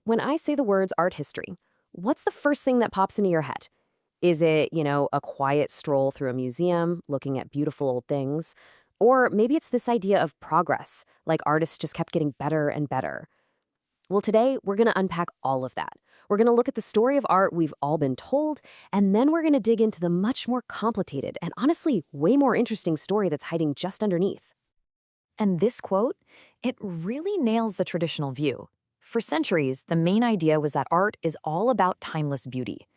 When I say the words art history, what's the first thing that pops into your head? Is it, a quiet stroll through a museum, looking at beautiful old things? Or maybe it's this idea of progress, like artists just kept getting better and better. Well, today we're going to unpack all of that. We're going to look at the story of art we've all been told, and then we're going to dig into the much more complicated and honestly way more interesting story that's hiding just underneath. And this quote, it really nails the traditional view. For centuries, the main idea was that art is all about timeless beauty.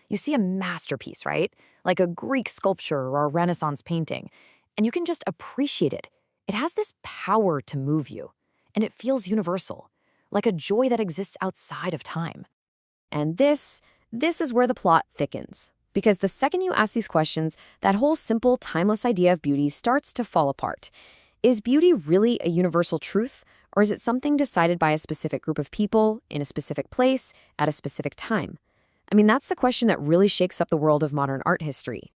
You see a masterpiece, right? Like a Greek sculpture or a Renaissance painting, and you can just appreciate it. It has this power to move you, and it feels universal, like a joy that exists outside of time. And this is where the plot thickens. Because the second you ask these questions, that whole simple, timeless idea of beauty starts to fall apart. Is beauty really a universal truth, or is it something decided by a specific group of people, in a specific place, at a specific time? I mean, that's the question that really shakes up the world of modern art history.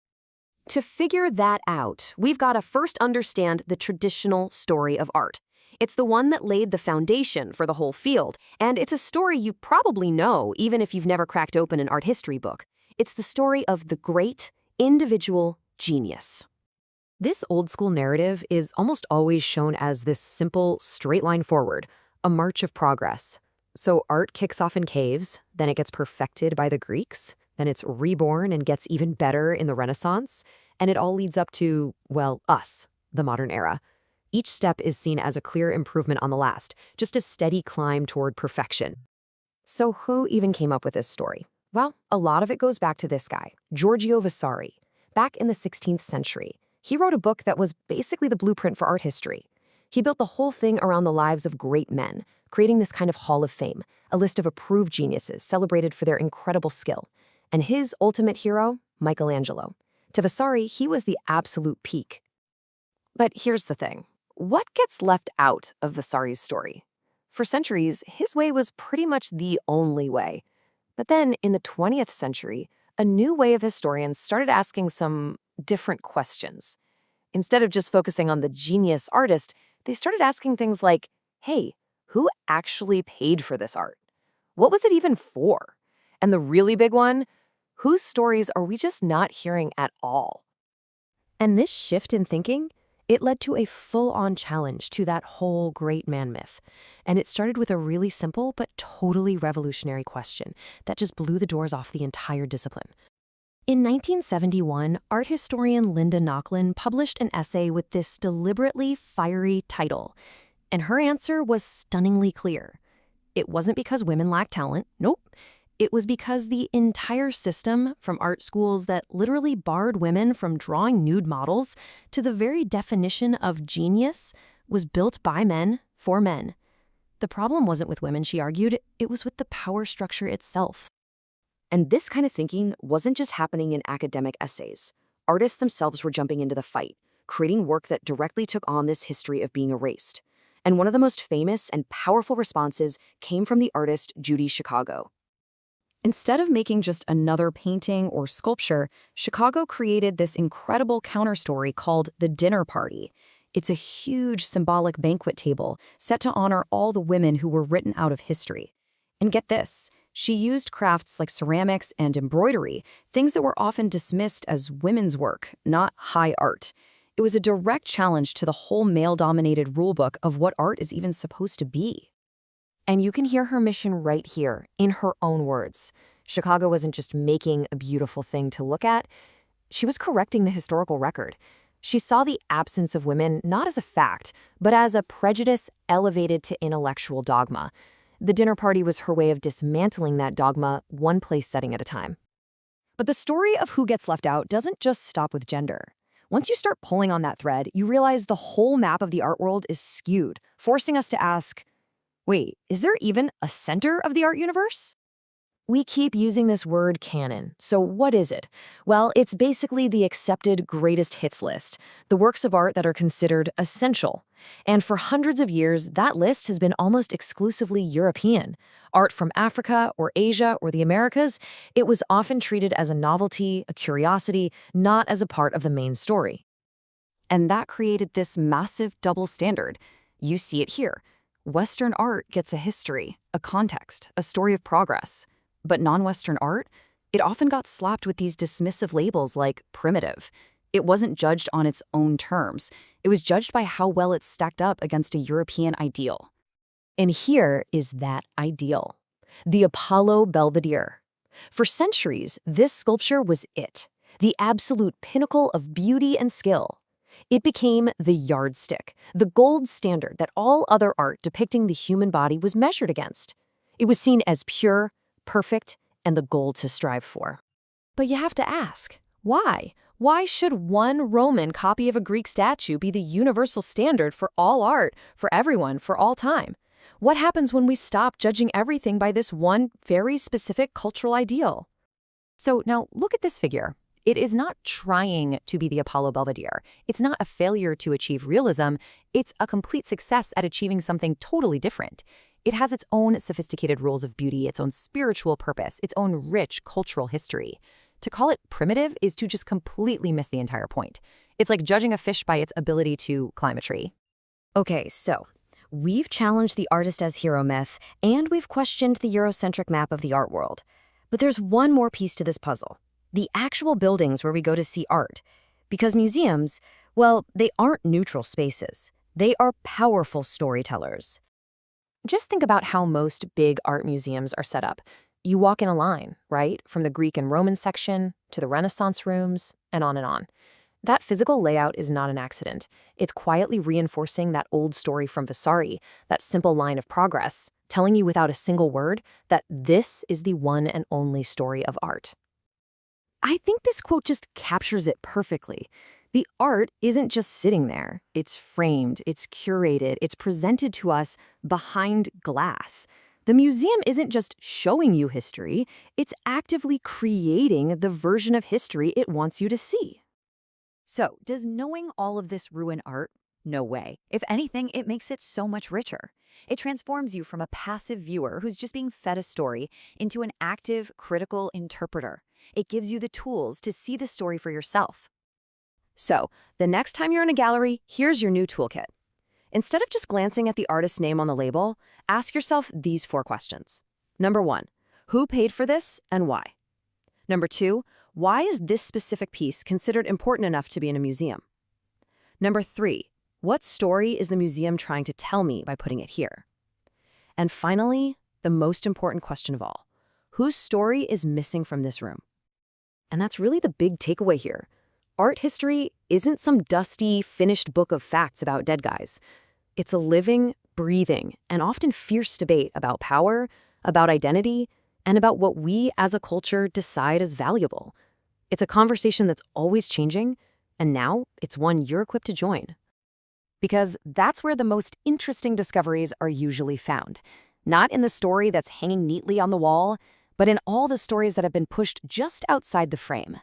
To figure that out, we've got to first understand the traditional story of art. It's the one that laid the foundation for the whole field, and it's a story you probably know even if you've never cracked open an art history book. It's the story of the great, individual genius. This old-school narrative is almost always shown as this simple, straight line forward, a march of progress. So art kicks off in caves, then it gets perfected by the Greeks, then it's reborn and gets even better in the Renaissance, and it all leads up to, well, us, the modern era. Each step is seen as a clear improvement on the last, just a steady climb toward perfection. So who even came up with this story? Well, a lot of it goes back to this guy, Giorgio Vasari. Back in the 16th century, he wrote a book that was basically the blueprint for art history. He built the whole thing around the lives of great men, creating this kind of hall of fame, a list of approved geniuses celebrated for their incredible skill. And his ultimate hero, Michelangelo. To Vasari, he was the absolute peak. But here's the thing. What gets left out of Vasari's story? For centuries, his way was pretty much the only way. But then, in the 20th century, a new wave of historians started asking some different questions. Instead of just focusing on the genius artist, they started asking things like, hey, who actually paid for this art? What was it even for? And the really big one, whose stories are we just not hearing at all? And this shift in thinking, it led to a full-on challenge to that whole great man myth. And it started with a really simple but totally revolutionary question that just blew the doors off the entire discipline. In 1971, art historian Linda Nochlin published an essay with this deliberately fiery title. And her answer was stunningly clear. It wasn't because women lacked talent. Nope. It was because the entire system, from art schools that literally barred women from drawing nude models to the very definition of genius, was built by men for men. The problem wasn't with women, she argued, it was with the power structure itself. And this kind of thinking wasn't just happening in academic essays. Artists themselves were jumping into the fight, creating work that directly took on this history of being erased. And one of the most famous and powerful responses came from the artist Judy Chicago. Instead of making just another painting or sculpture, Chicago created this incredible counterstory called The Dinner Party. It's a huge symbolic banquet table set to honor all the women who were written out of history. And get this, she used crafts like ceramics and embroidery, things that were often dismissed as women's work, not high art. It was a direct challenge to the whole male-dominated rulebook of what art is even supposed to be. And you can hear her mission right here, in her own words. Chicago wasn't just making a beautiful thing to look at, she was correcting the historical record. She saw the absence of women not as a fact, but as a prejudice elevated to intellectual dogma. The dinner party was her way of dismantling that dogma, one place setting at a time. But the story of who gets left out doesn't just stop with gender. Once you start pulling on that thread, you realize the whole map of the art world is skewed, forcing us to ask, wait, is there even a center of the art universe? We keep using this word canon, so what is it? Well, it's basically the accepted greatest hits list, the works of art that are considered essential. And for hundreds of years, that list has been almost exclusively European. Art from Africa or Asia or the Americas, it was often treated as a novelty, a curiosity, not as a part of the main story. And that created this massive double standard. You see it here. Western art gets a history, a context, a story of progress. But non-Western art, it often got slapped with these dismissive labels like primitive. It wasn't judged on its own terms. It was judged by how well it stacked up against a European ideal. And here is that ideal: the Apollo Belvedere. For centuries, this sculpture was it, the absolute pinnacle of beauty and skill. It became the yardstick, the gold standard that all other art depicting the human body was measured against. It was seen as pure, perfect, and the goal to strive for. But you have to ask, why? Why should one Roman copy of a Greek statue be the universal standard for all art, for everyone, for all time? What happens when we stop judging everything by this one very specific cultural ideal? So now look at this figure. It is not trying to be the Apollo Belvedere. It's not a failure to achieve realism. It's a complete success at achieving something totally different. It has its own sophisticated rules of beauty, its own spiritual purpose, its own rich cultural history. To call it primitive is to just completely miss the entire point. It's like judging a fish by its ability to climb a tree. Okay, so we've challenged the artist as hero myth, and we've questioned the Eurocentric map of the art world. But there's one more piece to this puzzle: the actual buildings where we go to see art. Because museums, well, they aren't neutral spaces. They are powerful storytellers. Just think about how most big art museums are set up. You walk in a line, right? From the Greek and Roman section to the Renaissance rooms, and on and on. That physical layout is not an accident. It's quietly reinforcing that old story from Vasari, that simple line of progress, telling you without a single word that this is the one and only story of art. I think this quote just captures it perfectly. The art isn't just sitting there. It's framed, it's curated, it's presented to us behind glass. The museum isn't just showing you history, it's actively creating the version of history it wants you to see. So, does knowing all of this ruin art? No way. If anything, it makes it so much richer. It transforms you from a passive viewer who's just being fed a story into an active, critical interpreter. It gives you the tools to see the story for yourself. So, the next time you're in a gallery, here's your new toolkit. Instead of just glancing at the artist's name on the label, ask yourself these 4 questions. Number 1, who paid for this and why? Number 2, why is this specific piece considered important enough to be in a museum? Number 3, what story is the museum trying to tell me by putting it here? And finally, the most important question of all, whose story is missing from this room? And that's really the big takeaway here. Art history isn't some dusty, finished book of facts about dead guys. It's a living, breathing, and often fierce debate about power, about identity, and about what we as a culture decide is valuable. It's a conversation that's always changing, and now it's one you're equipped to join. Because that's where the most interesting discoveries are usually found. Not in the story that's hanging neatly on the wall, but in all the stories that have been pushed just outside the frame.